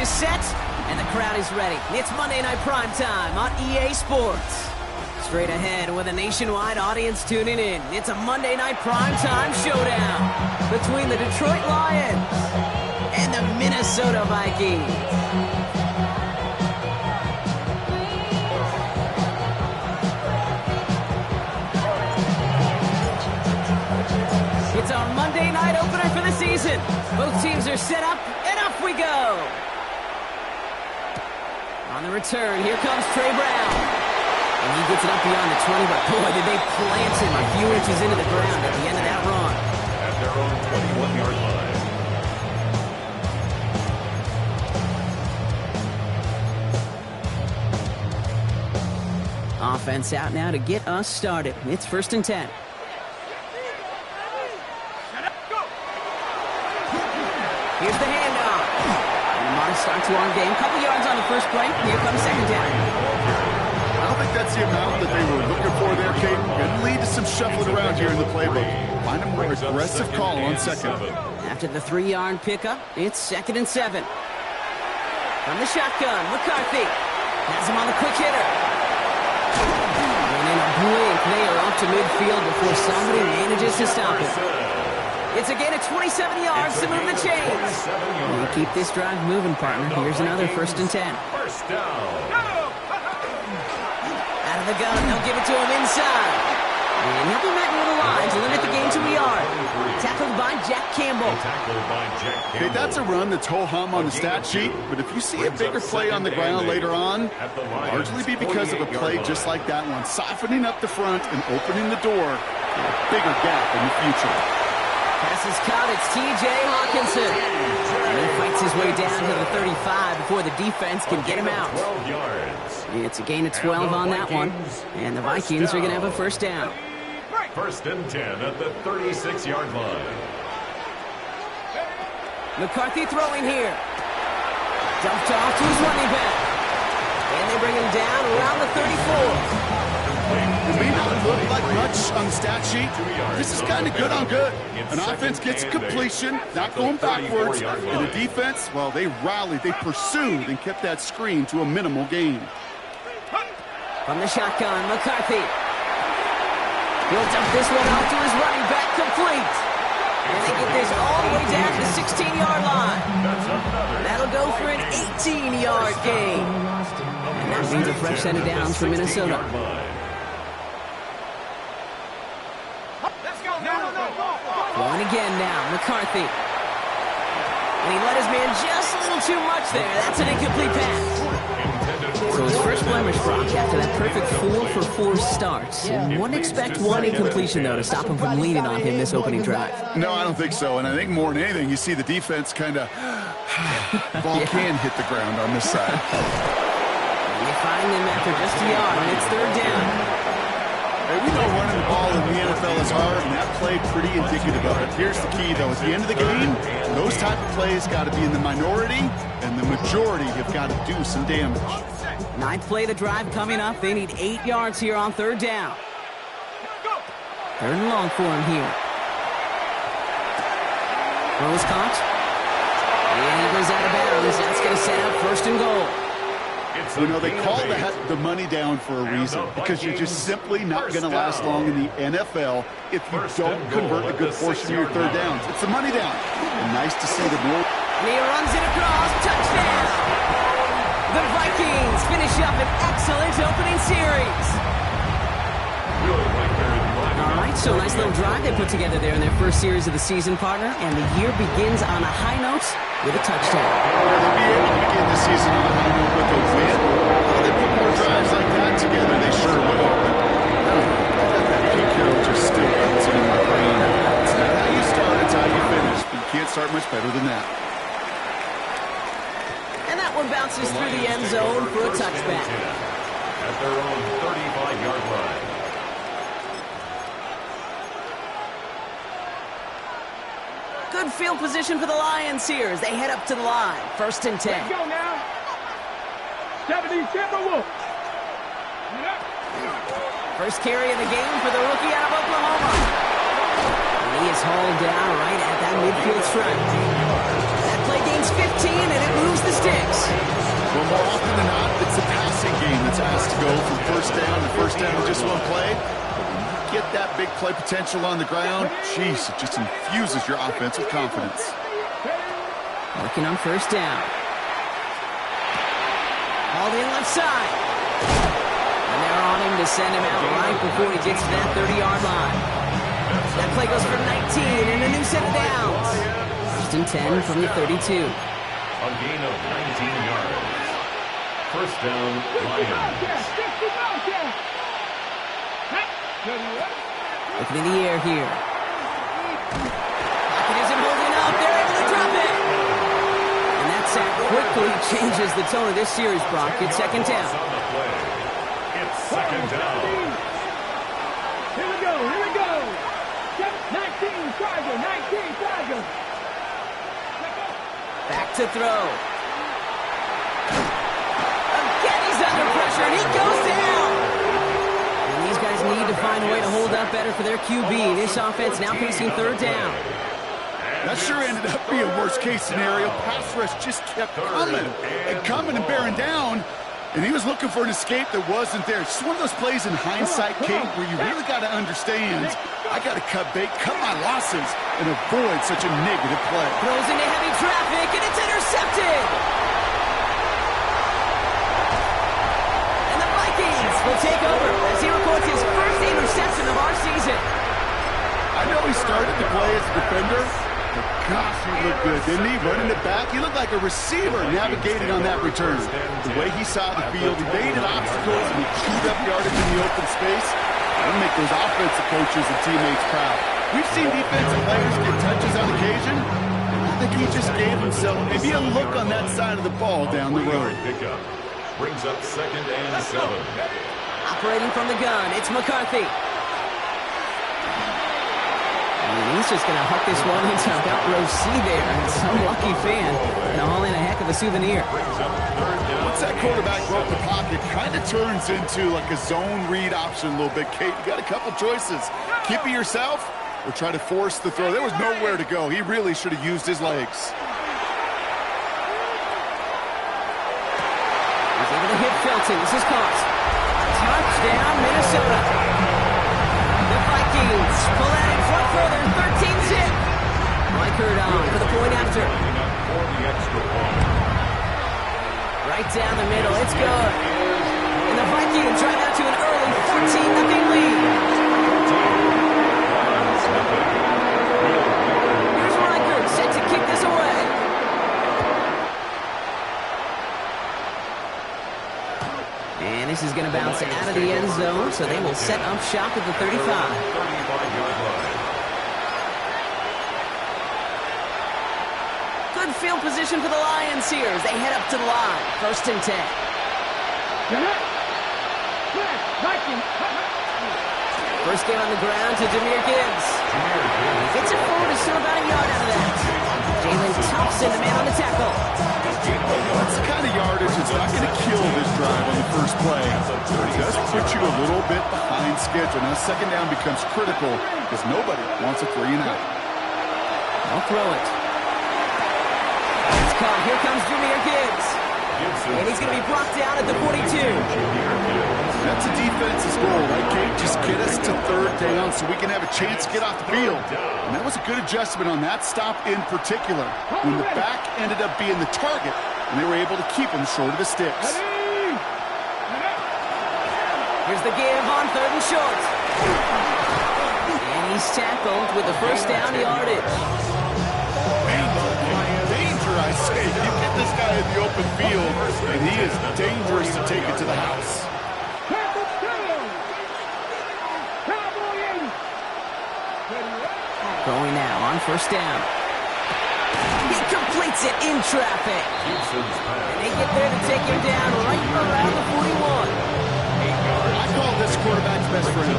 is set, and the crowd is ready. It's Monday Night Primetime on EA Sports. Straight ahead with a nationwide audience tuning in. It's a Monday Night Primetime showdown between the Detroit Lions and the Minnesota Vikings. It's our Monday night opener for the season. Both teams are set up, and off we go. On the return, here comes Trey Brown. And he gets it up beyond the 20, but boy, did they plant him a few inches into the ground at the end of that run. At their own 21-yard line. Offense out now to get us started. It's 1st and 10. Here's the handoff. And a modest start to our game. Couple yards on the first play. Here comes 2nd down. I don't think that's the amount that they were looking for there, Kate. Could lead to some shuffling around here in the playbook. Find a more aggressive call on second. After the 3-yard pickup, it's 2nd and 7. From the shotgun, McCarthy has him on the quick hitter. And in a blink, they are up to midfield before somebody manages to stop it. It's a gain of 27 yards to move the chains. We keep this drive moving, partner. Here's another 1st and 10. First down. Out of the gun, they'll give it to him inside. And he'll be met near the line to limit the gain to a yard. Tackled by Jack Campbell. Okay, that's a run that's ho-hum on the stat sheet, but if you see a bigger play on the ground later on, it'll largely be because of a play just like that one, softening up the front and opening the door for a bigger gap in the future. Pass is caught. It's T.J. Hawkinson. And he fights his way down to the 35 before the defense can get him out. It's a gain of 12 on that one. And the Vikings are going to have a 1st down. 1st and 10 at the 36-yard line. McCarthy throwing here. Dumped off to his running back. And they bring him down around the 34. It may not look like much on the stat sheet. This is kind of good on good. An offense gets completion, not going backwards. And the defense, well, they rallied, they pursued, and kept that screen to a minimal gain. From the shotgun, McCarthy. He'll dump this one off to his running back, complete. And they get this all the way down to the 16-yard line. That'll go for an 18-yard gain. And that means a fresh set of downs for Minnesota. Going again now, McCarthy. And he let his man just a little too much there. That's an incomplete pass. So his first blemish, Brock, after that perfect 4-for-4 starts. And wouldn't expect one incompletion, though, to stop him from leaning on him this opening drive. No, I don't think so. And I think more than anything, you see the defense kind of ball can hit the ground on this side. And they find him after just a yard, and it's 3rd down. Hey, we know running the ball in the NFL is hard, and that play pretty indicative of it. Here's the key, though. At the end of the game, those type of plays got to be in the minority, and the majority have got to do some damage. 9th play of the drive coming up. They need 8 yards here on 3rd down. 3rd and long for him here. Throws caught. And he goes out of bounds. That's going to set up 1st and goal. You know, they call the money down for a reason, because you're just simply not going to last long in the NFL if you don't convert a good portion of your 3rd downs. It's the money down. And nice to see the rule. And he runs it across. Touchdown! The Vikings finish up an excellent opening series. All right, so a nice little drive they put together there in their first series of the season, partner. And the year begins on a high note with a touchdown. They'll be able to begin the season on a high note with a win. If they put more drives like that together, they sure will. That Pete Carroll just still comes in my brain. It's not how you start, it's how you finish. But you can't start much better than that. And that one bounces through the end zone for a touchback. At their own 35-yard line. Good field position for the Lions here as they head up to the line. 1st and 10. Let's go now. 70 Timberwolves. First carry of the game for the rookie out of Oklahoma. And he is hauled down right at that midfield stripe. That play gains 15, and it moves the sticks. Well, more often than not, it's the passing game that's asked to go from first down to first down in just one play. But when you get that big play potential on the ground, geez, it just infuses your offense with confidence. Working on first down. Hauled in left side. And they're on him to send him out right before he gets to that 30-yard line. That play goes for 19 and a new set of downs. First and 10 from the 32. A gain of 19 yards. First down, Lions. Looking in the air here. Pocket isn't holding up. They're able to drop it. And that sack quickly changes the tone of this series, Brock. It's second down. On the play. It's second down. Here we go, here we go. 19, Tiger, 19, Tiger. Back to throw. Again, he's under pressure, and he goes down. And these guys need to find a way to hold up better for their QB. This offense now facing third down. That sure ended up being worst-case scenario. Pass rush just kept coming and bearing down. And he was looking for an escape that wasn't there. It's just one of those plays in hindsight, Kate, where you really got to understand, I got to cut bait, cut my losses, and avoid such a negative play. Throws into heavy traffic, and it's intercepted. And the Vikings will take over as he records his first interception of our season. I know he started to play as a defender, but gosh, he looked good, didn't he? Running it back, he looked like a receiver navigating on that return. The way he saw the field, he evaded obstacles, and he chewed up yardage in the open space. That'll make those offensive coaches and teammates proud. We've seen defensive players get touches on occasion. I think he just gave himself maybe a look on that side of the ball down the road. Pickup brings up second and 7. Operating from the gun, it's McCarthy. And he's just going to huck this one into about row C there. And some lucky fan going to haul in a heck of a souvenir. Once that quarterback broke the pocket, kind of turns into like a zone read option a little bit. Kate, you got a couple choices. Keep it yourself or try to force the throw. There was nowhere to go. He really should have used his legs. He's able to hit Felton. This is caught. Touchdown, Minnesota. The Vikings pull out in front further, 13-zip. Reichert on for the point after. Right down the middle, it's good. And the Vikings drive out to an early 14-0 lead. Here's Reichert set to kick this away. And this is going to bounce out of the end zone, so they will set up shop at the 35. 35-yard line. Good field position for the Lions here as they head up to the line. First and 10. First game on the ground to Jahmyr Gibbs. Gets it forward to still about a yard out of that. Jalen Thompson, the man on the tackle. That's the kind of yardage that's not going to kill this drive on the first play. But it does put you a little bit behind schedule. Now second down becomes critical because nobody wants a 3 and out. I'll throw it. It's caught. Here comes Jahmyr Gibbs. And he's going to be brought down at the 42. That's a defense's goal, right, Kate? Just get us to third down so we can have a chance to get off the field. And that was a good adjustment on that stop in particular, when the back ended up being the target, and they were able to keep him short of the sticks. Here's the give on third and short. And he's tackled with the first down yardage. Danger, I say. You get this guy in the open field, and he is dangerous to take it to the house. Going now on first down. He completes it in traffic. And they get there to take him down right around the 41. I call this quarterback's best friend.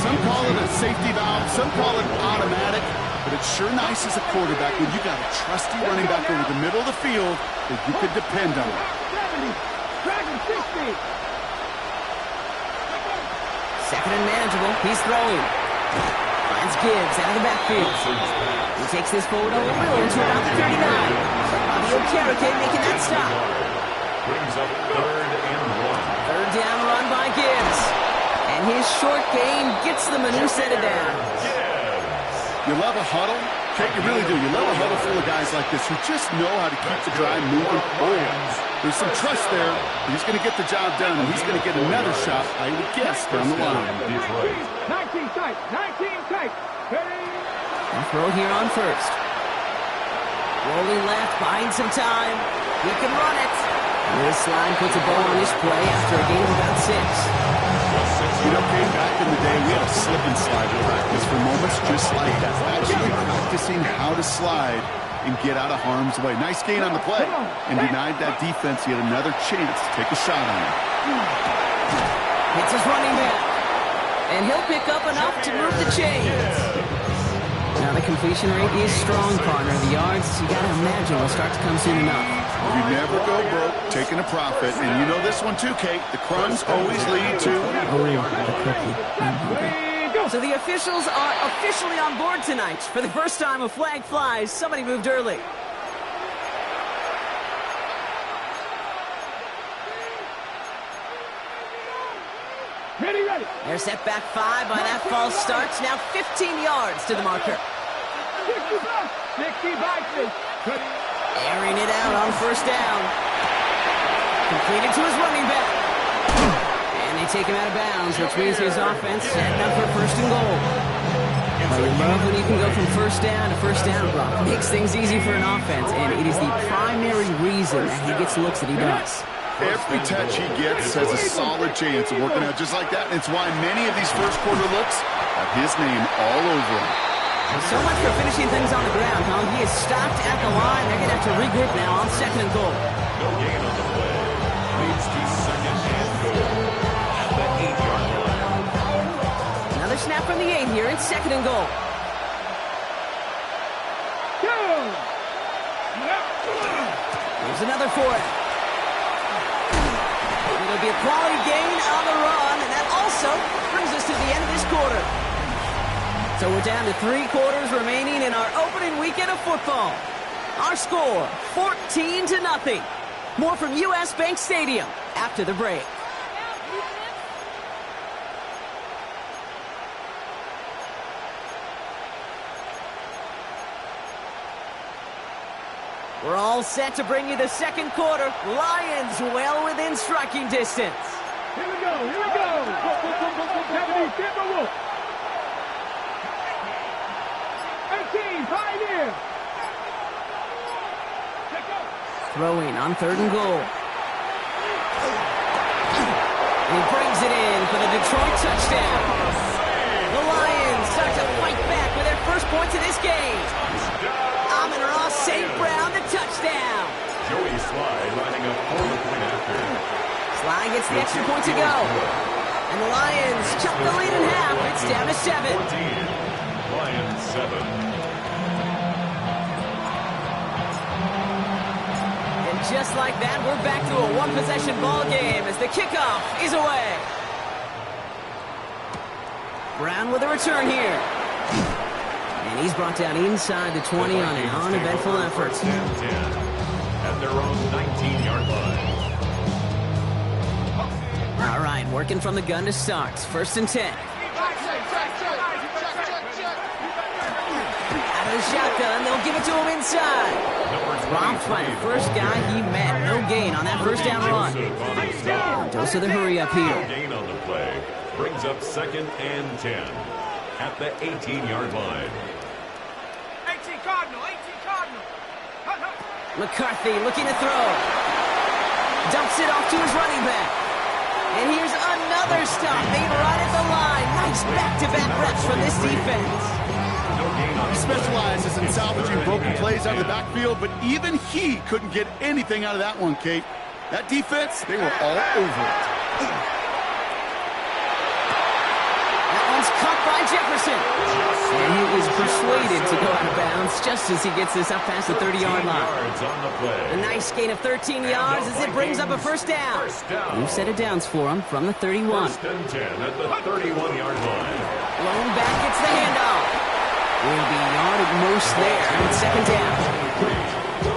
Some call it a safety valve, some call it automatic, but it's sure nice as a quarterback when you got a trusty running back over the middle of the field that you could depend on. 60. Second and manageable. He's throwing. Finds Gibbs out of the backfield. He takes this forward a little to about the 39. Fabio Carrique making that stop. Brings up 3rd and 1. Third down run by Gibbs. And his short gain gets them a new set of downs. You love a huddle? Kate, you really do. You love a huddle full of guys like this who just know how to keep the drive moving forward. There's some trust there. He's going to get the job done, and he's going to get another shot, I would guess, down the line. 19 tight. 19 tight. Ready? And throw here on first. Rolling left, buying some time. He can run it. This line puts a ball on his play after a gain of about 6. You know, Kate, back in the day, we had a slip and slide practice for moments just like that. Actually practicing how to slide and get out of harm's way. Nice gain on the play, and denied that defense yet another chance to take a shot on him. Hits his running back. And he'll pick up enough to move the chains. Now the completion rate is strong, partner. The yards, you got to imagine, will start to come soon enough. You never go broke taking a profit, and you know this one too, Kate. The crumbs always lead to... So the officials are officially on board tonight. For the first time a flag flies, somebody moved early. Ready, ready. They're set back 5 by that false start. Now 15 yards to the marker. 65. Airing it out on first down. Completed to his running back. And they take him out of bounds, which means his offense setting up for 1st and goal. Well, you love when you can go from first down to first down, Brock. Makes things easy for an offense, and it is the primary reason that he gets the looks that he does. Every touch he gets has a solid chance of working out just like that, and it's why many of these first quarter looks have his name all over them. So much for finishing things on the ground, huh? He is stopped at the line. They're going to have to regroup now on 2nd and goal. No gain on the play. Leads to 2nd and goal at the 8-yard line. Another snap from the 8 here. It's 2nd and goal. There's another for it. It'll be a quality gain on the run, and that also brings us to the end of this quarter. So we're down to 3 quarters remaining in our opening weekend of football. Our score, 14-0. More from U.S. Bank Stadium after the break. We're all set to bring you the 2nd quarter. Lions well within striking distance. Here we go. 70, Timberwolves. 18, Pioneer. Throwing on 3rd and goal. And he brings it in for the Detroit touchdown. The Lions start to fight back with their first points of this game. Amon-Ra St. Brown, the touchdown. Joey Sly lining up for the point after. Sly gets the extra point to go. And the Lions chop the lead in half. It's down to 7. 14. Lions 7. Just like that, we're back to a one-possession ball game as the kickoff is away. Brown with a return here. And he's brought down inside the 20 on an uneventful effort. 10 at their own 19-yard line. All right, working from the gun to start. 1st and 10. Out of the shotgun, they'll give it to him inside. Romped by the first guy he met. No gain on that first down run. Dose of the hurry up here. Gain on the play. Brings up 2nd and 10 at the 18-yard line. 18 Cardinal. McCarthy looking to throw. Dumps it off to his running back. And here's another stop made right at the line. Nice back-to-back reps from this defense. He specializes in salvaging broken plays out of the backfield, but even he couldn't get anything out of that one, Kate. That defense, they were all over it. That one's caught by Jefferson. And he is persuaded to go out of bounds just as he gets this up past the 30-yard line. On the play. A nice gain of 13 yards as it brings up a first down. New set of downs for him from the 31. 1st and 10 at the 31-yard line. Lone back gets the handoff. Will be a yard at most there on 2nd down.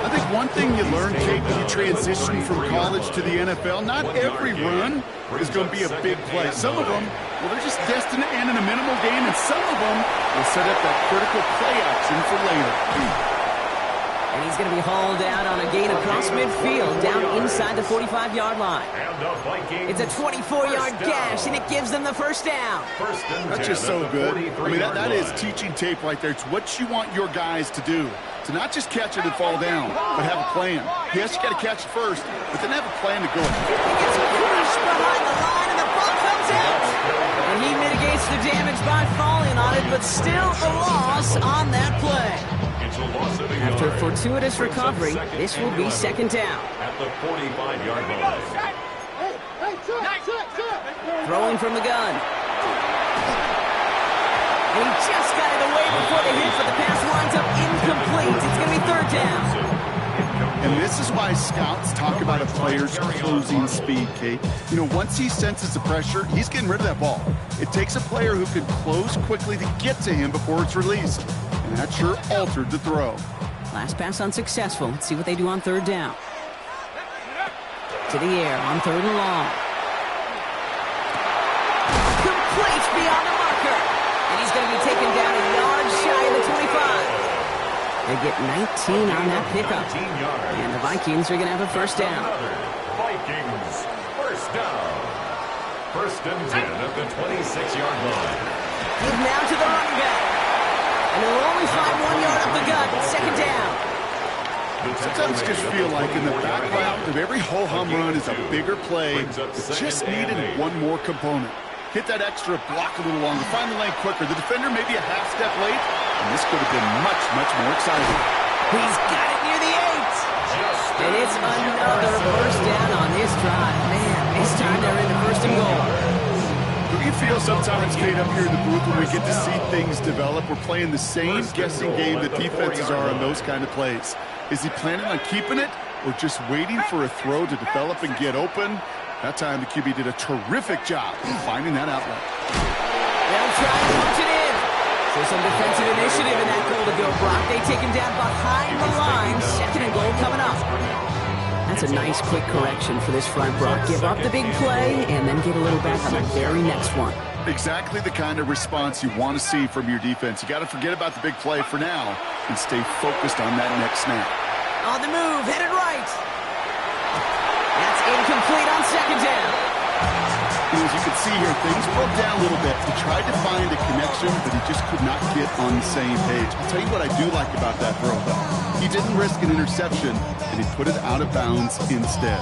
I think one thing you learn, Kate, when you transition from college to the NFL, not every run is going to be a big play. Some of them, well, they're just destined to end in a minimal gain, and some of them will set up that critical play action for later. And he's going to be hauled out on a gain across midfield down inside the 45-yard line. It's a 24-yard gash, and it gives them the first down. That's just so good. I mean, that is teaching tape right there. It's what you want your guys to do. To not just catch it and fall down, but have a plan. Yes, you got to catch it first, but then have a plan to go. He gets pushed behind the line, and the ball comes out. And he mitigates the damage by falling on it, but still a loss on that play. After a fortuitous recovery, this will be second down. At the 45-yard line. Throwing from the gun. And he just got it away before the hit, but the pass winds up incomplete. It's going to be third down. And this is why scouts talk about a player's closing speed, Kate. You know, once he senses the pressure, he's getting rid of that ball. It takes a player who can close quickly to get to him before it's released. And that sure altered the throw. Last pass unsuccessful. Let's see what they do on third down. To the air on third and long. Complete beyond the marker. And he's going to be taken down a yard shy of the 25. They get 19 on that pickup. And the Vikings are going to have a first down. Vikings, first down. First and 10 at the 26-yard line. Give now to the running back. And they'll only find 1 yard up the gut. Second down. Sometimes just feel like in the background of every ho-hum run is a bigger play. It just needed one more component. Hit that extra block a little longer. Find the lane quicker. The defender may be a half step late, and this could have been much, much more exciting. He's got it near the 8. And it's another first down on this drive. Man, this time they're in the first and goal. You feel sometimes, Kate, up here in the booth when we get to see things develop. We're playing the same guessing game that defenses are on those kind of plays. Is he planning on keeping it or just waiting for a throw to develop and get open? That time the QB did a terrific job of finding that outlet. They'll try to punch it in. So some defensive initiative in that goal to go, Brock. They take him down behind the line. Second and goal coming up. That's a nice quick correction for this front, Brock. Give up the big play and then get a little back on the very next one. Exactly the kind of response you want to see from your defense. You got to forget about the big play for now and stay focused on that next snap. On the move, headed right. That's incomplete on second down. And as you can see here, things broke down a little bit. He tried to find a connection, but he just could not get on the same page. I'll tell you what I do like about that throw, though. He didn't risk an interception, and he put it out of bounds instead.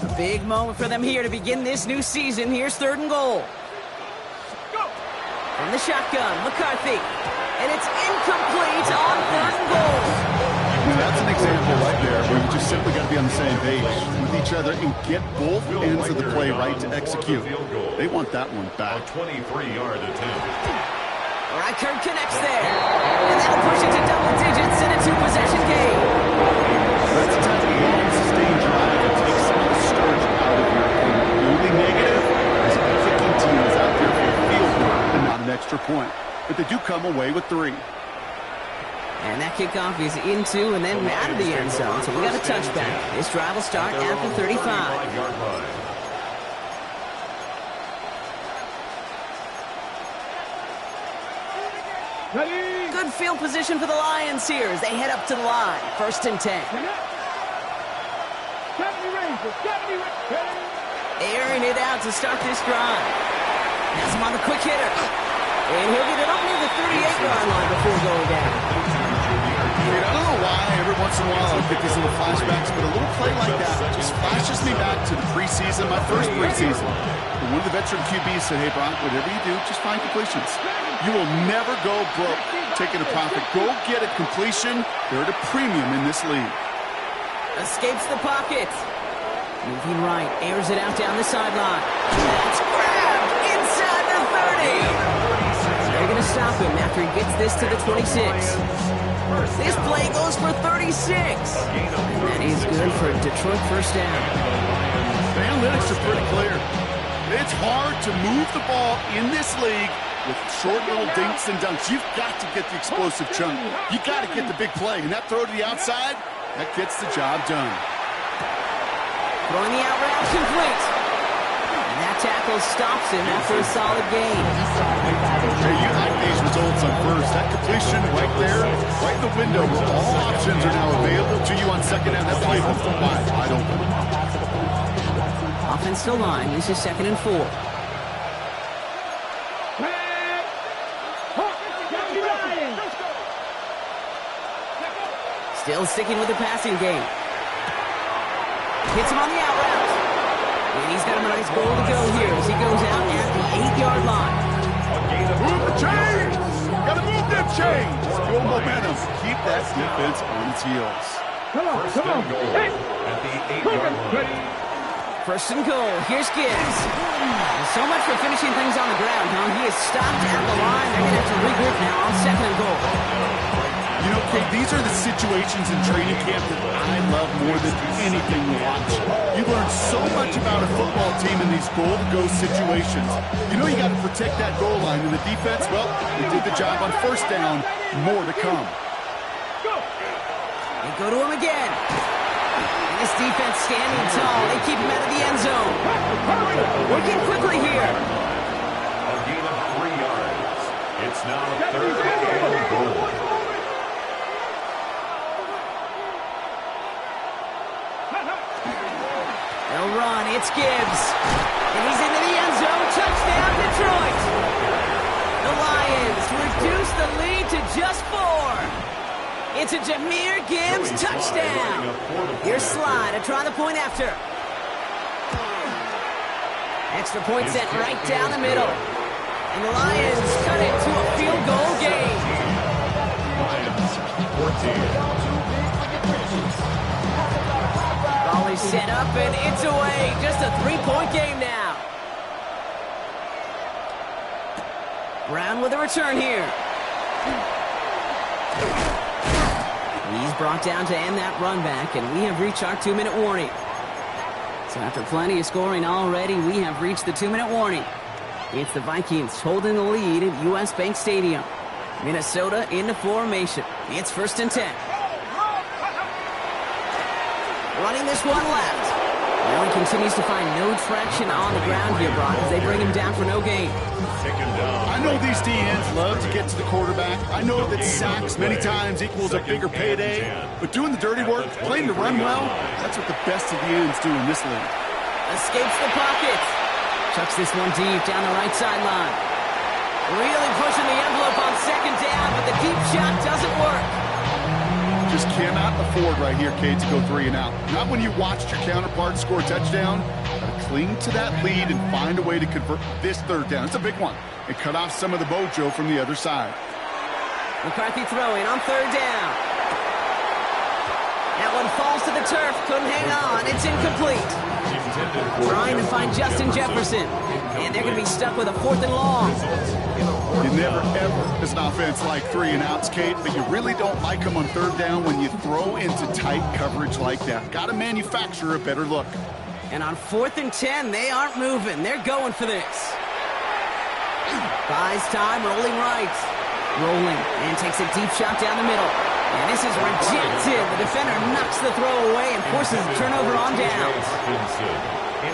A big moment for them here to begin this new season. Here's third and goal. From the shotgun, McCarthy. And it's incomplete on third and goal. Now that's an example right there where you just simply got to be on the same page with each other and get both ends of the play right to execute. They want that one back. A 23-yard attempt. Reichert connects there. And that'll push it to double digits in a two-possession game. That's the type of long, sustained drive that takes some of the scourge out of your opponent. The only negative is kicking teams out there for a field goal and not an extra point. But they do come away with 3. And that kickoff is into and then out of the end zone. So we got a touchback. This drive will start at the 35. Ready? Good field position for the Lions here as they head up to the line. First and 10. 70 Rangers, 70 Rangers. Airing it out to start this drive. Has him on the quick hitter. And he'll get it up near the 38-yard line before going down. I don't know why every once in a while I get these little flashbacks, but a little play like that just flashes me back to the preseason, my first preseason. And one of the veteran QBs said, hey, Brock, whatever you do, just find completions. You will never go broke taking a profit. Go get a completion. They're at a premium in this league. Escapes the pocket. Moving right, airs it out down the sideline. That's grabbed inside the 30. They're going to stop him after he gets this to the 26. This play goes for 36. And that is good for a Detroit first down. The analytics are pretty clear. It's hard to move the ball in this league with short little dinks and dunks. You've got to get the explosive chunk. You got to get the big play. And that throw to the outside, that gets the job done. Throwing the out route complete. And that tackle stops him after a solid gain. Hey, you like these results on first. That completion right there, right in the window where all options are now available to you on second down. That play was wide open. Offensive line. This is 2nd and 4. Still sticking with the passing game. Hits him on the out route. And he's got a nice goal to go here as he goes out at the 8-yard line. Move the chains! Gotta move them chains! Build momentum. Keep that defense on its heels. Come on. Hey. At the 8-yard line. 1st and goal. Here's Gibbs. So much for finishing things on the ground, huh? He is stopped at the line. They're going to have to regroup now on 2nd and goal. You know, Kate, these are the situations in training camp that I love more than anything to watch. You learn so much about a football team in these goal-to-go situations. You know you got to protect that goal line, and the defense, well, they did the job on 1st down. More to come. They go to him again. And this defense standing tall. They keep him out of the end zone. Working quickly here. A gain of 3 yards. It's now 3rd and goal. They'll run. It's Gibbs. And he's into the end zone. Touchdown, Detroit. The Lions reduce the lead to just 4. It's a Jahmyr Gibbs touchdown. Here's Slide to try the point after. Extra point set right down the middle. And the Lions cut it to a field goal game. Lions 14. Volley set up and it's away. Just a 3-point game now. Brown with a return here. He's brought down to end that run back, and we have reached our 2-minute warning. So after plenty of scoring already, we have reached the 2-minute warning. It's the Vikings holding the lead at US Bank Stadium. Minnesota into formation. It's 1st and 10. Running this one left. Now he continues to find no traction on the ground here, Brock, as they bring him down for no gain. I know these DNs love to get to the quarterback. I know that sacks many times equals a bigger payday. But doing the dirty work, playing to run well, that's what the best of the ends do in this league. Escapes the pocket. Chucks this one deep down the right sideline. Really pushing the envelope on 2nd down, but the deep shot doesn't work. Just cannot afford right here, Kate, to go 3 and out. Not when you watched your counterpart score a touchdown. Gotta cling to that lead and find a way to convert this 3rd down. It's a big one. And cut off some of the mojo from the other side. McCarthy throwing on 3rd down. That one falls to the turf. Couldn't hang on. It's incomplete. Trying to find Justin Jefferson. And they're going to be stuck with a 4th and long. You never, ever, as an offense, like 3 and outs, Kate, but you really don't like them on 3rd down when you throw into tight coverage like that. Got to manufacture a better look. And on 4th and 10, they aren't moving. They're going for this. Buys time, rolling right. Rolling, and takes a deep shot down the middle. And this is rejected. The defender knocks the throw away and forces a turnover on downs.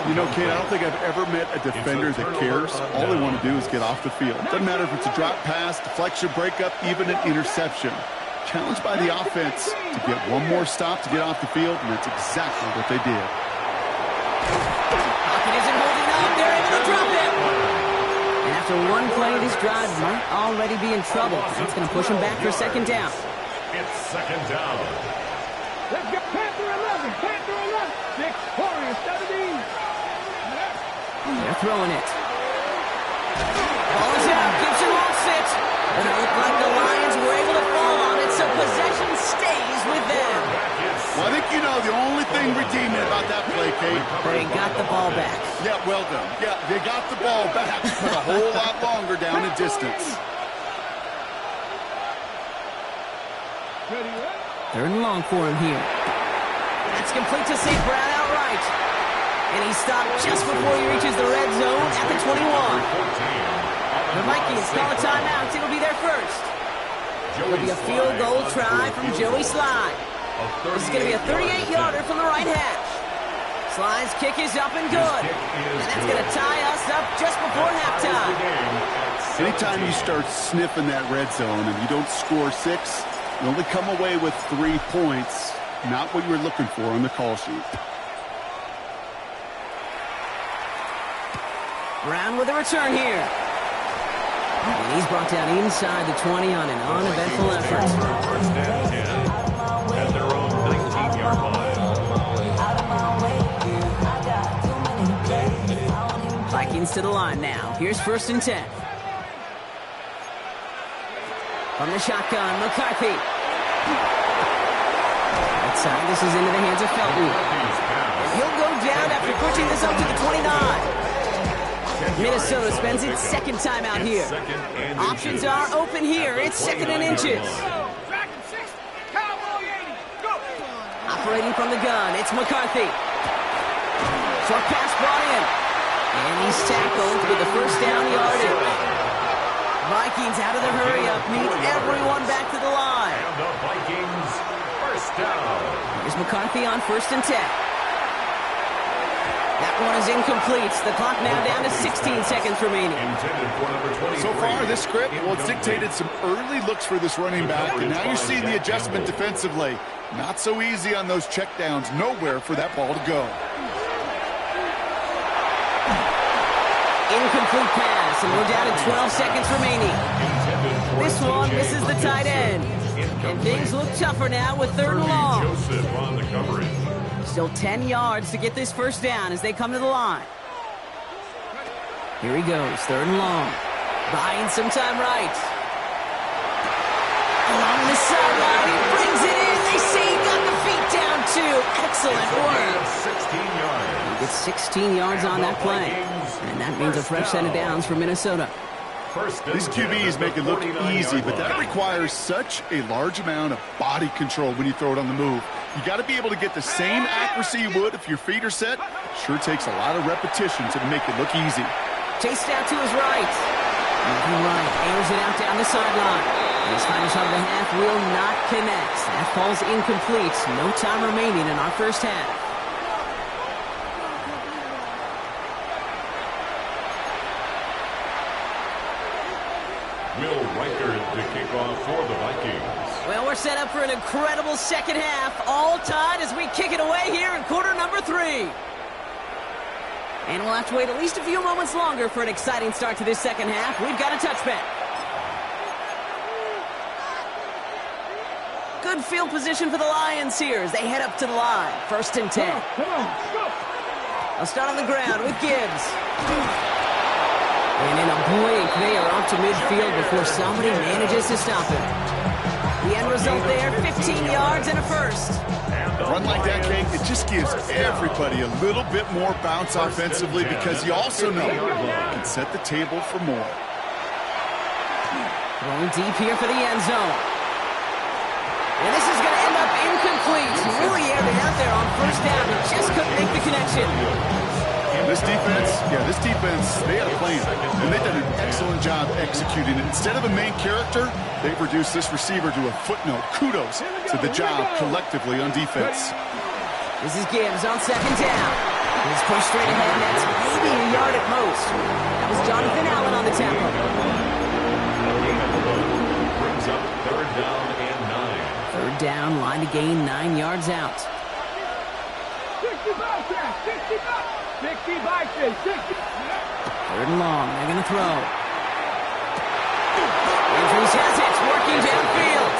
You know, Kate, I don't think I've ever met a defender that cares. All they want to do is get off the field. Doesn't matter if it's a drop pass, deflection, breakup, even an interception. Challenged by the offense to get one more stop to get off the field, and that's exactly what they did. Pocket isn't holding up. They're able to drop it. And after one play, this drive might already be in trouble. That's going to push him back for 2nd down. It's 2nd down. Let's get Panther 11. Panther 11. Victorious 17. They're throwing it. Ball is out. Gibson lost it. And it looked like the Lions were able to fall on it, so possession stays with them. Well, I think you know the only thing redeeming about that play, Kate. They got the ball back. Yeah, well done. Yeah, they got the ball back, but a whole lot longer down in distance. 3rd and long for him here. That's complete to St. Brown outright. And he stopped just before he reaches the red zone at the 21. The Vikings call a timeout. It'll be their first. It'll be a field goal try from Joey Slye. This is going to be a 38-yarder from the right hash. Sly's kick is up and good. And that's going to tie us up just before halftime. Anytime you start sniffing that red zone and you don't score 6, you only come away with 3 points. Not what you were looking for on the call sheet. Brown with a return here. And he's brought down inside the 20 on an uneventful effort. First and 10 at their own 19-yard line. Vikings to the line now. Here's 1st and 10. From the shotgun, McCarthy. Outside, this is into the hands of Felton. And he'll go down after pushing this up to the 29. Minnesota spends its second time out here. Options are open here. It's 2nd and inches. Operating from the gun, it's McCarthy. Short pass brought in. And he's tackled with the first down yardage. Vikings out of the hurry-up need everyone back to the line. And the Vikings first down. Here's McCarthy on 1st and 10. That one is incomplete. The clock now down to 16 seconds remaining. So far, this script, well, it's dictated some early looks for this running back, and now you're seeing the adjustment defensively. Not so easy on those checkdowns. Nowhere for that ball to go. Incomplete pass, and we're down to 12 seconds remaining. This one misses the tight end. And things look tougher now with 3rd and long. Joseph on the coverage. Still 10 yards to get this first down as they come to the line. Here he goes, 3rd and long. Buying some time right. Along the sideline, he brings it in. They say he got the feet down too. Excellent work. 16 yards. He gets 16 yards on that play. And that means a fresh set of downs for Minnesota. These QBs make it look easy, but that requires such a large amount of body control when you throw it on the move. You got to be able to get the same accuracy you would if your feet are set. Sure takes a lot of repetition to make it look easy. Chased out to his right. Moving right, airs it out down the sideline. And his final shot of the half will not connect. That falls incomplete. No time remaining in our first half. Will Reichard to kick off for the Vikings. Well, we're set up for an incredible second half. All tied as we kick it away here in quarter number 3. And we'll have to wait at least a few moments longer for an exciting start to this second half. We've got a touchback. Good field position for the Lions here as they head up to the line. 1st and 10. I'll start on the ground with Gibbs. And in a blink, they are off to midfield before somebody manages to stop him. The end result there, 15 yards and a first. A run like that, Kate, it just gives everybody a little bit more bounce offensively because you also know you can set the table for more. Throwing deep here for the end zone. And this is going to end up incomplete. He really aired it out there on 1st down. He just couldn't make the connection. This defense, they had a plan, and they've done an excellent job executing it. Instead of a main character, they've reduced this receiver to a footnote. Kudos to the job collectively on defense. This is Gibbs on 2nd down. He's pushed straight ahead, and that's maybe a yard at most. That was Jonathan Allen on the tackle. Brings up 3rd down and 9. 3rd down, line to gain 9 yards out. 3rd and long, they're going to throw. Andrews has it, working downfield.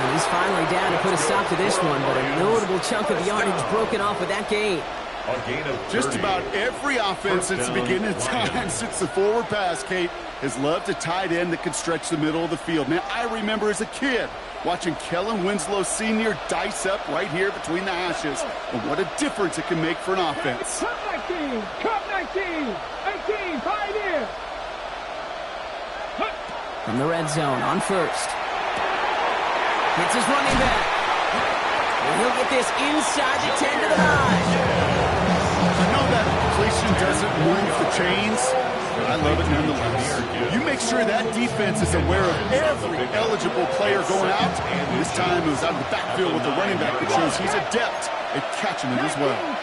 And he's finally down to put a stop to this one, but a notable chunk of yardage broken off with that gain. A gain of 30. Just about every offense since the beginning of time, since the forward pass, Kate, has loved a tight end that can stretch the middle of the field. Now, I remember as a kid watching Kellen Winslow Sr. dice up right here between the hashes. And what a difference it can make for an offense. Cut 19, 18, Pioneer. From the red zone on 1st. Hits his running back. And he'll get this inside the 10 to the 9. I know that completion doesn't move the chains, I love it nonetheless. You make sure that defense is aware of every eligible player going out. And this time it was out of the backfield with the running back that shows he's adept at catching it as well. 19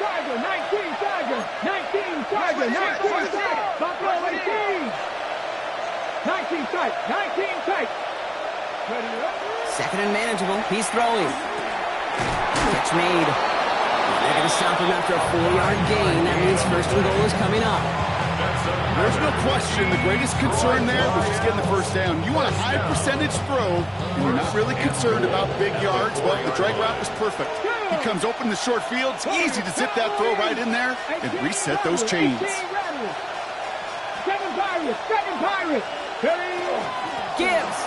Tiger, 19 Tiger, 19 Tiger, Buffalo 18. 19 tight, 19 tight. Ready up. Second and manageable. He's throwing. Catch made. They're going to stop him after a 4-yard gain. That means first and goal is coming up. There's no question. The greatest concern there was just getting the first down. You want a high percentage throw, and you're not really concerned about big yards. Well, the drag route was perfect. He comes open the short field. It's easy to zip that throw right in there and reset those chains. Seven Pirates. Gibbs.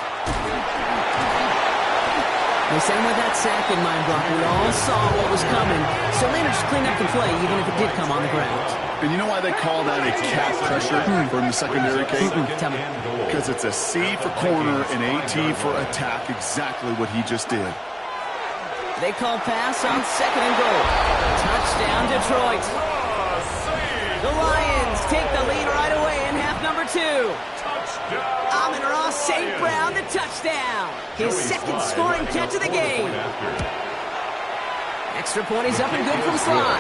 They sent him with that sack in mind, Brock. We all saw what was coming. So Leonard just cleaned up the play, even if it did come on the ground. And you know why they call that a cat pressure from the secondary, Kate? Tell me. Because it's a C for corner and a T for attack, exactly what he just did. They call pass on second and goal. Touchdown, Detroit. The Lions take the lead right away in half number 2. Amon-Ra St. Brown, the touchdown. His second scoring catch of the game. Extra point is up and good from Slot.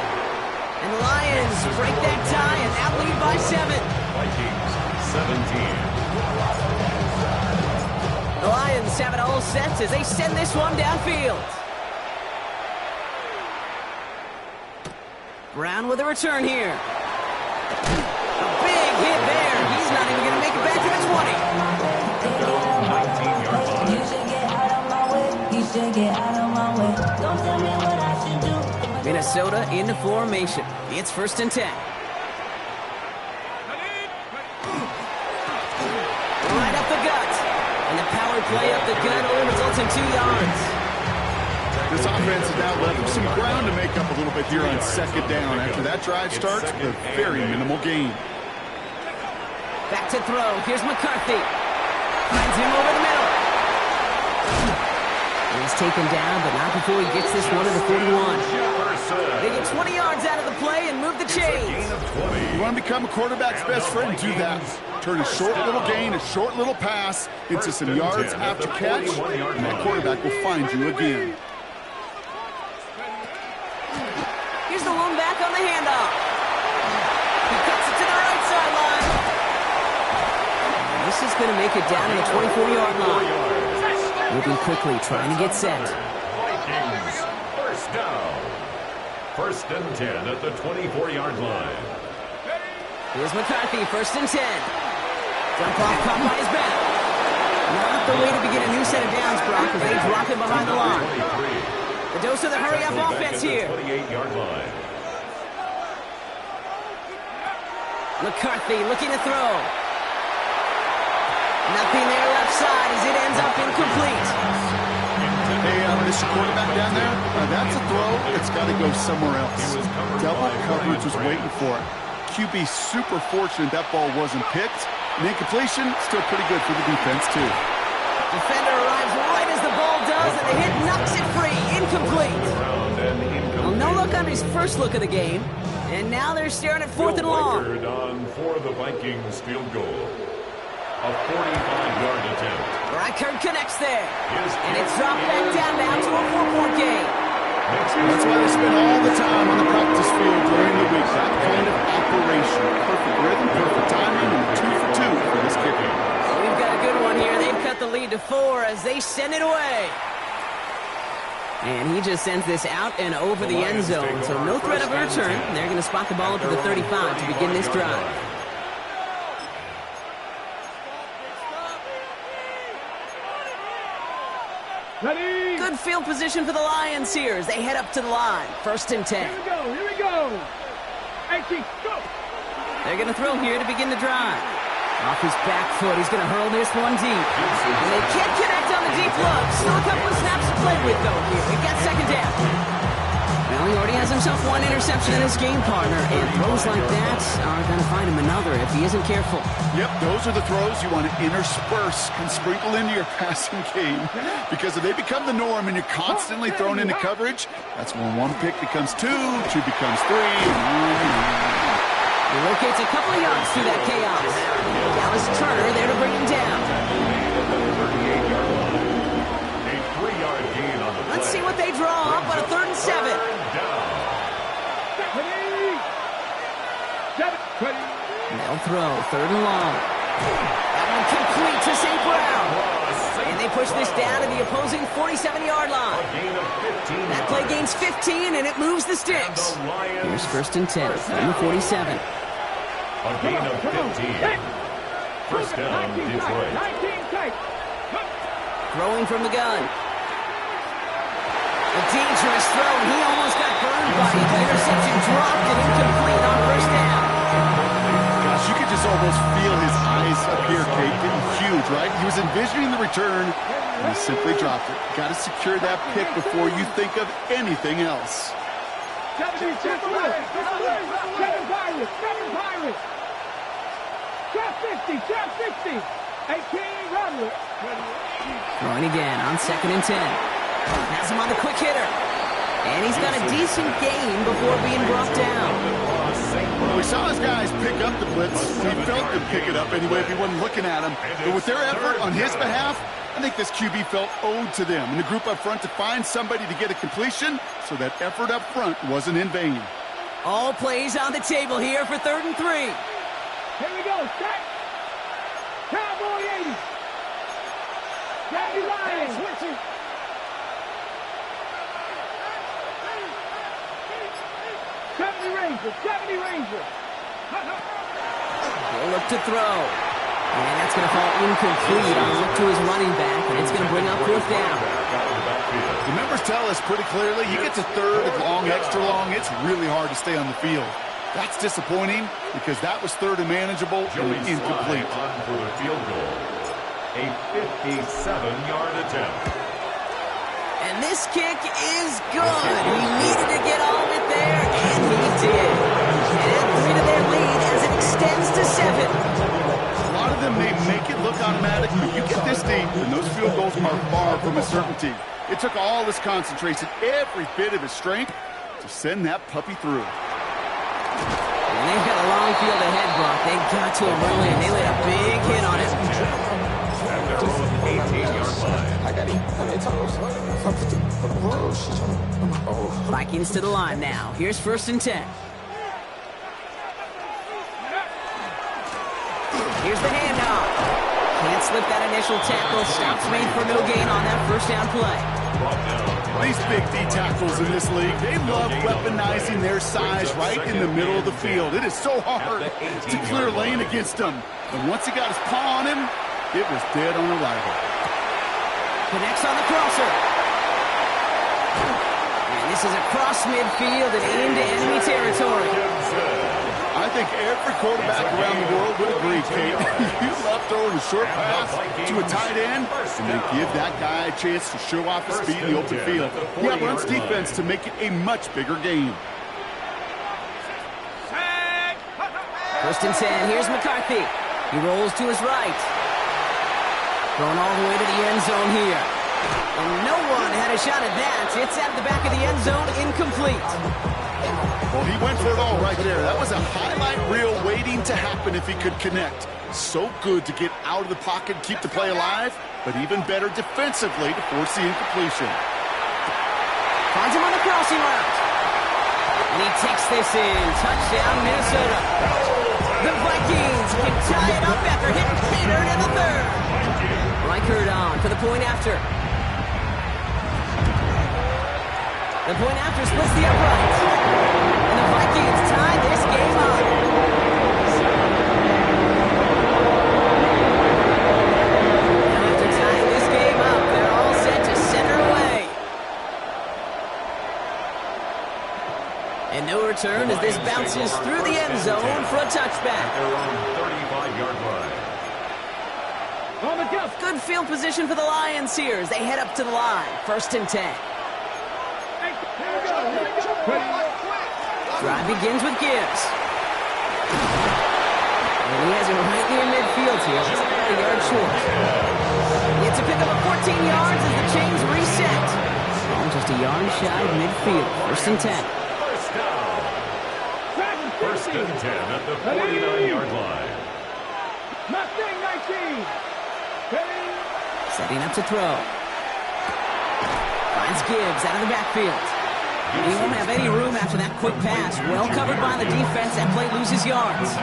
And the Lions break that tie and now lead by 7. Vikings 17. The Lions have it all set as they send this one downfield. Brown with a return here. A big hit there. He's not even going to make it back to the 20. 19-yard line. You should get out of my way. You should get out of my way. Don't tell me what I should do. Minnesota into formation. It's first and 10. Right up the gut. And the power play up the gut only results in 2 yards. This offense has now left some ground to make up a little bit here on second down after that drive starts with a very minimal gain. Back to throw. Here's McCarthy. Finds him over the middle. He's taken down, but not before he gets this one to the 41. They get 20 yards out of the play and move the chains. You want to become a quarterback's best friend? Do that. Turn a short little gain, a short little pass into some yards after catch, and that quarterback will find you again. Here's the one back on the handoff. He cuts it to the right sideline. This is going to make it down to the 24-yard line. Moving quickly, trying to get set. Vikings first down. First and 10 at the 24-yard line. Here's McCarthy, first and 10. Jump off, caught by his back. Not the way to begin a new set of downs, Brock, as they drop him behind the line. The dose of the hurry-up offense here. 28-yard line. McCarthy looking to throw. Nothing there left side as it ends up incomplete. Hey, Mr. Quarterback down there, that's a throw. It's got to go somewhere else. Double coverage was waiting for it. QB super fortunate that ball wasn't picked. And incompletion, still pretty good for the defense, too. Defender arrives right as the ball does, and the hit knocks it free. Incomplete. Well, no look on his first look of the game. And now they're staring at fourth and long. On for the Vikings field goal. A 45-yard attempt. Reichert connects there. And it's dropped back down now to a 4-point game. That's why they spend all the time on the practice field during the week. That kind of operation. Perfect rhythm, perfect timing, and 2 for 2 for this kicker. We've got a good one here. They've cut the lead to 4 as they send it away. And he just sends this out and over the end zone. So no threat of a return. They're going to spot the ball up to the 35 to begin this drive. Ready? Good field position for the Lions here as they head up to the line. First and 10. Here we go. 18, go. They're going to throw here to begin the drive. Off his back foot, he's going to hurl this one deep. And they can't connect on the deep look. Still a couple of snaps to play with, though, here. They've got second down. Well, he already has himself one interception in his game, partner. And throws like that are going to find him another if he isn't careful. Yep, those are the throws you want to intersperse and sprinkle into your passing game. Because if they become the norm and you're constantly thrown into coverage, that's when one pick becomes 2, 2 becomes 3, and on. He locates a couple of yards through that chaos. Dallas Turner there to bring him down. At the 38-yard line. A 3-yard gain on the play. Let's see what they draw up on a 3rd and 7. Down. They'll throw 3rd and long. That one complete to St. Brown. And they push this down to the opposing 47-yard line. Gain of 15. That play gains 15, and it moves the sticks. The Lions. Here's 1st and 10 from the 47. A gain of 15. First down, Detroit. Throwing from the gun. A dangerous throw, and he almost got burned by it. The interception dropped and incomplete on 1st down. Gosh, you could just almost feel his eyes up here, Kate, getting huge, right? He was envisioning the return, and he simply dropped it. Got to secure that pick before you think of anything else. 7 Pirates. Trap 60. 18 Roderick. Throwing again on 2nd and 10. Has him on the quick hitter. And he's got a decent gain before being brought down. Well, we saw his guys pick up the blitz. He felt them pick it up anyway if he wasn't looking at him. But with their effort on his behalf, I think this QB felt owed to them and the group up front to find somebody to get a completion, so that effort up front wasn't in vain. All plays on the table here for 3rd and 3. Here we go. Set. Cowboy 80. Daddy Lions. 70 Rangers. He'll look to throw. And that's going to fall incomplete on a look to his running back, and it's going to bring up 4th down. The members tell us pretty clearly, you get to 3rd and long, extra long, it's really hard to stay on the field. That's disappointing because that was 3rd and manageable and incomplete. On for the field goal. A 57-yard attempt. And this kick is good. He needed to get all of it there, and he did. And 3 to their lead as it extends to 7. A lot of them may make it look automatic, but you get this deep, and those field goals are far from a certainty. It took all his concentration, every bit of his strength, to send that puppy through. And they've got a long field ahead, Brock. They got to him early, and they laid a big hit on it. At their own 18-yard line. Vikings to the line now. Here's 1st and 10. Here's the handoff. Can't slip that initial tackle. Stops made for no gain on that 1st down play. These big D tackles in this league, they love weaponizing their size right in the middle of the field. It is so hard to clear lane against them. And once he got his paw on him, it was dead on arrival. Connects on the crosser. And this is across midfield and into enemy territory. I think every quarterback around the world would agree, Kate. You love throwing a short pass to a tight end and then give that guy a chance to show off his speed in the open field. He outruns defense to make it a much bigger game. 1st and 10. Here's McCarthy. He rolls to his right. Thrown all the way to the end zone here. And no one had a shot at that. It's at the back of the end zone, incomplete. Well, he went for it all right there. That was a highlight reel waiting to happen if he could connect. So good to get out of the pocket and keep the play alive, but even better defensively to force the incompletion. Finds him on the crossing route. And he takes this in. Touchdown, Minnesota. The Vikings can tie it up after hitting Peter in the 3rd. Reichert on for the point after. The point after splits the uprights. And the Vikings tie this game up. Now after tying this game up, they're all set to center away. And no return as this bounces through the end zone for a touchback. Their own 35-yard line. Good field position for the Lions here as they head up to the line. 1st and 10. Drive begins with Gibbs. And he has him right near midfield here. Just about a yard short. It's a pickup of 14 yards as the chains reset. Just a yard shy of midfield. 1st and 10. First First and 10 at the 49-yard line. Mustang 19. Ready? Setting up to throw. Finds Gibbs out of the backfield. He won't have any room after that quick pass. Well covered by the defense. That play loses yards.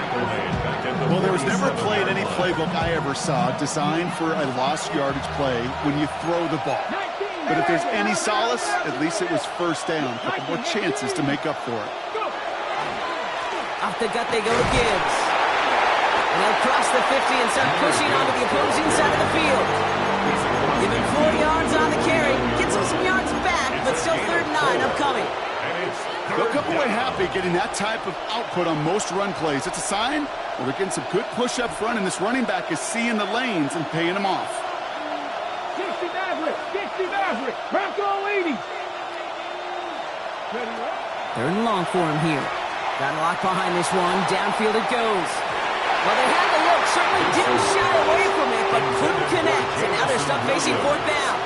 Well, there was never a play in any playbook I ever saw designed for a lost yardage play when you throw the ball. But if there's any solace, at least it was first down. A couple more chances to make up for it. Off the gut they go to Gibbs. And they'll cross the 50 and start pushing onto the opposing side of the field. Give him 4 yards on the carry. Gets him some yards back, but still 3rd and 9 upcoming. They'll come away happy getting that type of output on most run plays. It's a sign well, they're getting some good push up front, and this running back is seeing the lanes and paying them off. 60 Maverick, Bronco 80. Ready, up. 3rd and long for him here. Got a lot behind this one. Downfield it goes. Well, they had the look. Certainly didn't shy away from it, but couldn't connect. And now they're stuck facing 4th down.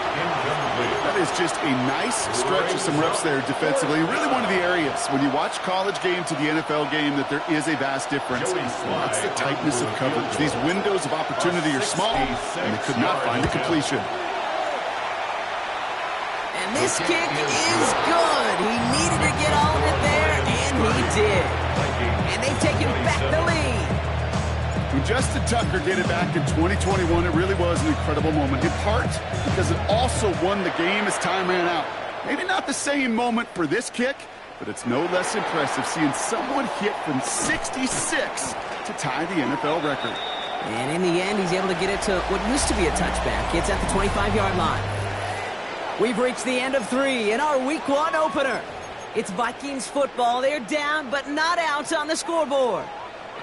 That is just a nice stretch of some reps there defensively. Really one of the areas when you watch college game to the NFL game that there is a vast difference. That's the tightness of coverage. These windows of opportunity are small, and they could not find a completion. And this kick is good. He needed to get all of it there, and he did. And they've taken back the lead. When Justin Tucker did it back in 2021, it really was an incredible moment, in part because it also won the game as time ran out. Maybe not the same moment for this kick, but it's no less impressive seeing someone hit from 66 to tie the NFL record. And in the end, he's able to get it to what used to be a touchback. It's at the 25-yard line. We've reached the end of 3 in our Week 1 opener. It's Vikings football. They're down, but not out on the scoreboard.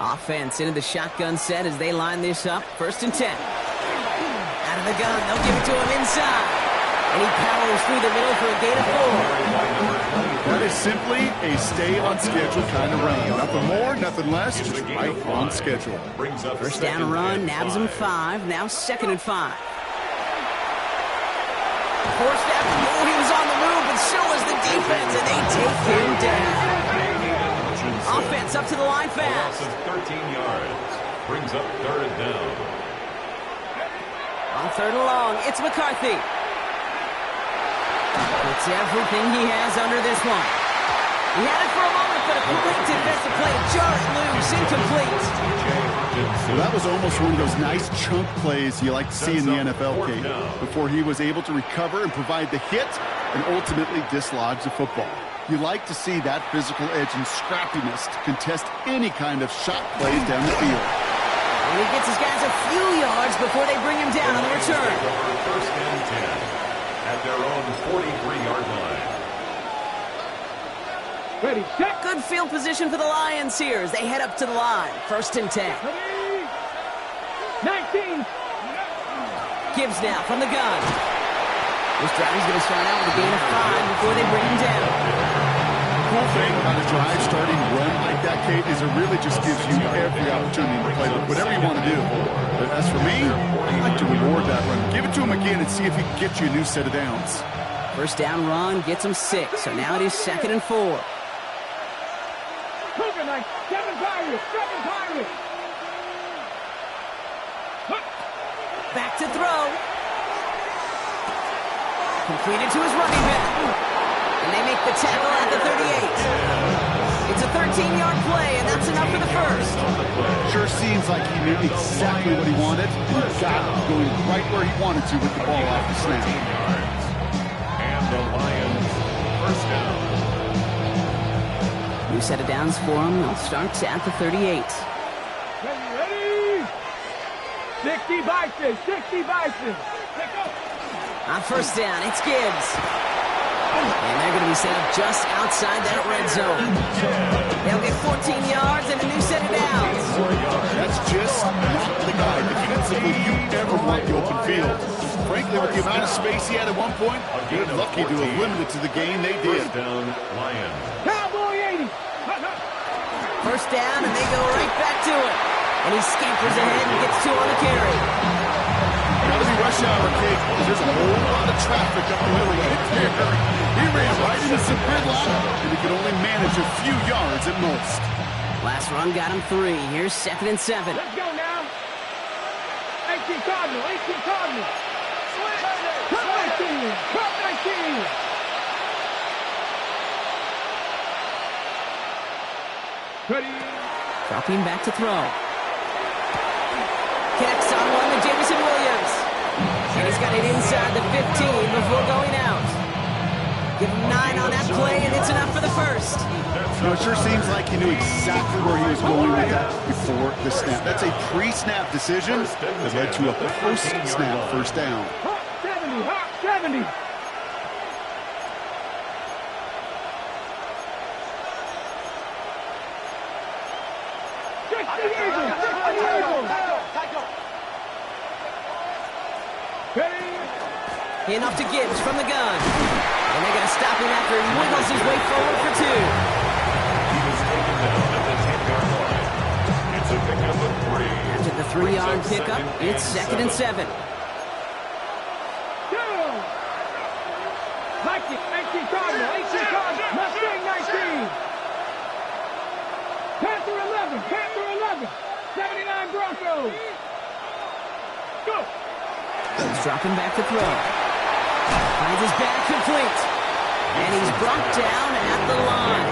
Offense into the shotgun set as they line this up. 1st and 10. Out of the gun, they'll give it to him inside. And he powers through the middle for a gain of 4. That is simply a stay-on-schedule kind of run. Nothing more, nothing less, just right on schedule. 1st down run, nabs him 5. Now 2nd and 5. Forced out. Oh, he was on the move, but so was the defense, and they take him down. Offense up to the line fast. 13 yards. Brings up 3rd down. On 3rd and long, it's McCarthy. Puts everything he has under this one. He had it for a moment, but a great defensive play. Jarred loose, incomplete. So that was almost one of those nice chunk plays you like to see in the NFL game before he was able to recover and provide the hit and ultimately dislodge the football. You like to see that physical edge and scrappiness to contest any kind of shot plays down the field. And he gets his guys a few yards before they bring him down on the return. 1st and 10 at their own 43-yard line. Ready, set. Good field position for the Lions here as they head up to the line. 1st and 10. Ready. 19. Gibbs now from the gun. This drive is going to start out with a gain of 5 before they bring him down. Cool thing on a drive starting run like that, Kate, is it really just gives you every opportunity to play with whatever you want to do. But as for me, I like to reward that run. Give it to him again and see if he can get you a new set of downs. 1st down run gets him 6, so now it is 2nd and 4. Cougar Knight, 7 Pirates. Back to throw. Completed to his running back. And they make the tackle at the 38. It's a 13-yard play, and that's enough for the 1st. Sure seems like he knew exactly what he wanted, and he got it going right where he wanted to with the ball off the snap. And the Lions, 1st down. New set of downs for him. They'll start at the 38. Ready. 60 Bison. Let's go. On 1st down, it's Gibbs. And they're going to be set up just outside that red zone. They'll get 14 yards and a new set of downs. That's just not the guy defensively you ever want the open field. Frankly, with the amount of space he had at one point, they're lucky to have limited to the game they did. 1st down, Lions. Cowboy 80. 1st down, and they go right back to it. And he scampers ahead and gets 2 on the carry. Gotta be rush hour, Kate, because there's a whole lot of traffic up the middle right there. He ran right into some gridlock, and he could only manage a few yards at most. Last run got him 3. Here's 2nd and 7. Let's go now. 18 Cardinal, 18 Cardinal. 12 19, 12 19. Ready. Dropping back to throw. Kicks on one to Jameson Williams. And he's got it inside the 15 before going out. Give him 9 on that play, and it's enough for the first. It sure seems like he knew exactly where he was going with that before the snap. That's a pre-snap decision that led to a post-snap first down. Hawk 70, Hawk 70. Enough to Gibbs from the gun. And they're going to stop him after he wiggles his way forward for 2. He was taken down at the 10-yard line. It's a pickup of 3. After the 3-yard pickup, it's 2nd and 7. Like it, 18 Cardinal, 18 Cardinal, Mustang 19. Panther 11, Panther 11, 79 Broncos. Go. He's dropping back to throw. Finds his back complete. And he's brought down at the line.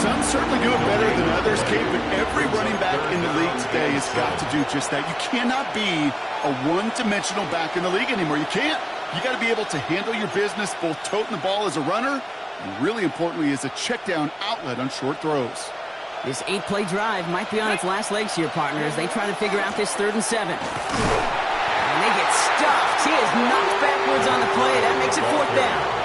Some certainly do it better than others, Kate, but every running back in the league today has got to do just that. You cannot be a one-dimensional back in the league anymore. You can't. You got to be able to handle your business, both toting the ball as a runner, and really importantly as a check-down outlet on short throws. This 8-play drive might be on its last legs here, partners. They try to figure out this 3rd and 7. And they get stuffed. He is knocked backwards on the play. That makes it 4th down.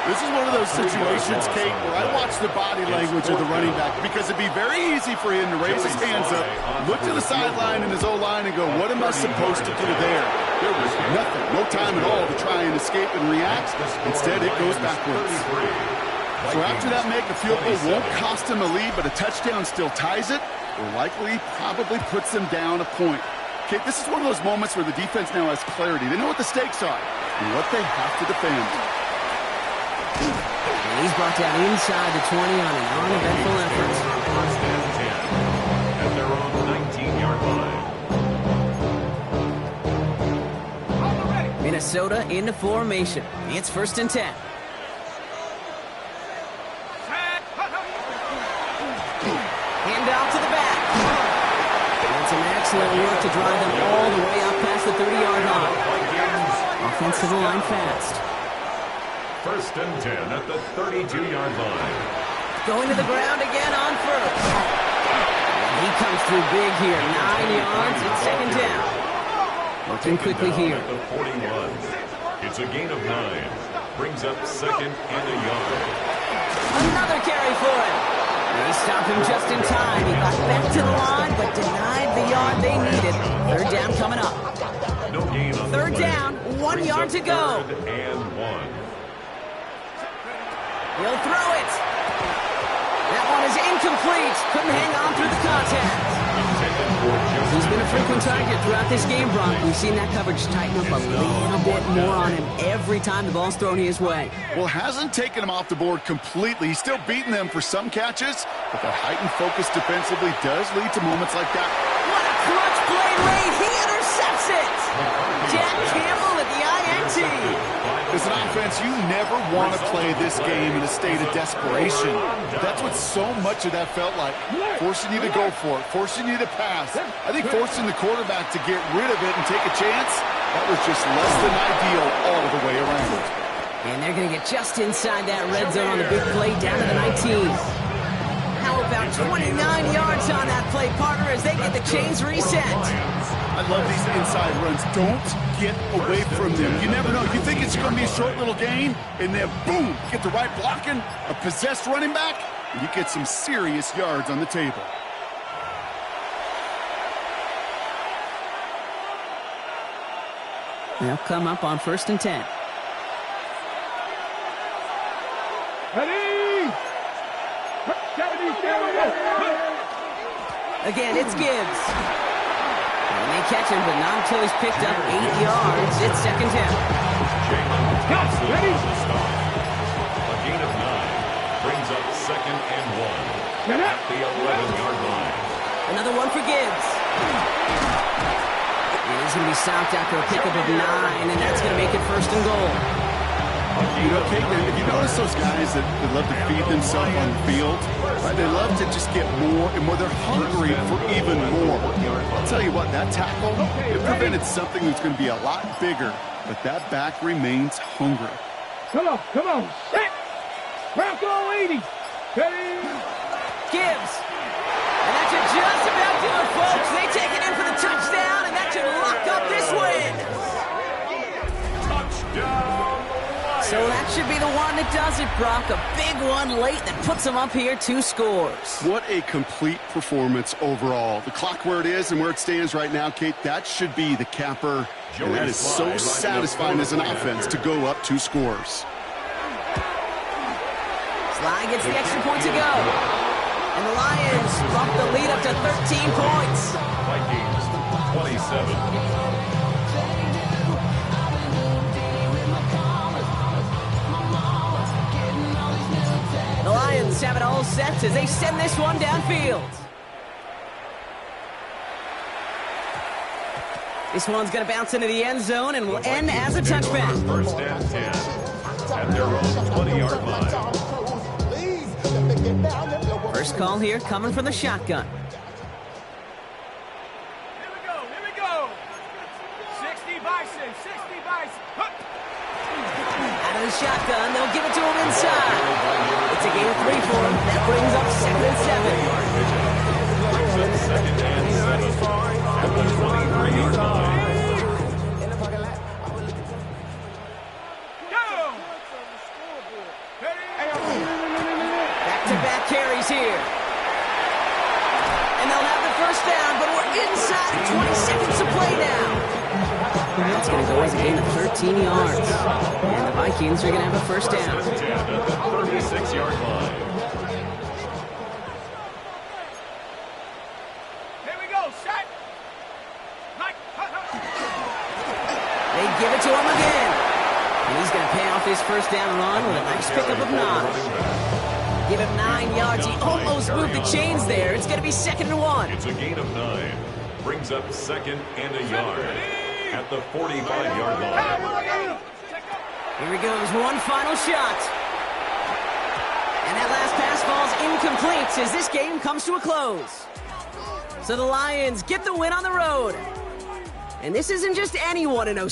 This is one of those situations, Kate, where I watch the body language of the running back because it'd be very easy for him to raise his hands up, look to the sideline in his O-line and go, what am I supposed to do there? There was nothing, no time at all to try and escape and react. Instead, it goes backwards. So after that make, a field goal won't cost him a lead, but a touchdown still ties it, or likely probably puts them down a point. Okay, this is one of those moments where the defense now has clarity. They know what the stakes are and what they have to defend. And he's brought down inside the 20 on an uneventful effort. First and 10 at their own 19-yard line. Minnesota into formation. It's 1st and 10. Handoff to the back. And some excellent work to drive them all the way up past the 30-yard line. Offensive line fast. 1st and 10 at the 32-yard line. Going to the ground again on 1st. And he comes through big here. 9 yards. It's 2nd down. Working quickly here. At the 41. It's a gain of 9. Brings up 2nd and a yard. Another carry for him. They stopped him just in time. He got back to the line, but denied the yard they needed. 3rd down coming up. No gain on the 3rd play. down, 1 yard to go. 3rd and 1. He'll throw it. That one is incomplete. Couldn't hang on through the contact. He's been a frequent target throughout this game, Brock. We've seen that coverage tighten up a little bit more on him every time the ball's thrown his way. Well, hasn't taken him off the board completely. He's still beating them for some catches, but that heightened focus defensively does lead to moments like that. What a clutch play late. He intercepts it. Jack Campbell at the INT. As an offense, you never want to play this game in a state of desperation. That's what so much of that felt like. Forcing you to go for it, forcing you to pass. I think forcing the quarterback to get rid of it and take a chance, that was just less than ideal all the way around. And they're going to get just inside that red zone on the big play down to the 19. How about 29 yards on that play, partner, as they get the chains reset? I love these inside runs. Don't get away from them. You never know. You think it's going to be a short little gain, and then boom, get the right blocking, a possessed running back, and you get some serious yards on the table. They'll come up on 1st and 10. Ready? 70, Again, it's Gibbs. And They catch him, but not until he's picked up 8 yards. It's second down. Jalen Cut, Thompson ready? on the stop. A gain of 9 brings up second and 1 at the 11-yard line. Another one for Gibbs. He's going to be stopped after a pickup of 9, and that's going to make it first and goal. You know, Kate, if you notice those guys that love to feed themselves on the field, right? They love to just get more and more. They're hungry for even more. I'll tell you what, that tackle, it prevented something that's going to be a lot bigger, but that back remains hungry. Come on, set. Bronco 80. Ready? Gibbs. And that should just about do it, folks. They take it in for the touchdown, and that should lock up this win. Touchdown. So that should be the one that does it, Brock. A big one late that puts them up here 2 scores. What a complete performance overall. The clock where it is and where it stands right now, Kate, that should be the capper. And that is so satisfying as an offense to go up 2 scores. Sly gets the extra point to go. And the Lions bump the lead up to 13 points. Vikings 27. The Lions have it all set as they send this one downfield. This one's going to bounce into the end zone and will end as a touchback. First and 10 at their own 20-yard line. First call here coming from the shotgun. Here we go. 60 Bison. Hup. Out of the shotgun, they'll give it to him inside. It's a gain of 3 for him. That brings up second and 7. Second and 7 at the 23-yard line. Back-to-back carries here. And they'll have the first down, but we're inside 20 seconds to play now. That's going to go as a gain of 13 yards. And the Vikings are going to have a first down. At the 36-yard line. Here we go, set. They give it to him again. And he's going to pay off his first down run with a nice pickup of 9. Give him 9 yards. He almost moved the chains there. It's going to be second and 1. It's a gain of 9. Brings up second and a yard at the 45-yard line. Here he goes. One final shot. And that last pass falls incomplete as this game comes to a close. So the Lions get the win on the road. And this isn't just anyone in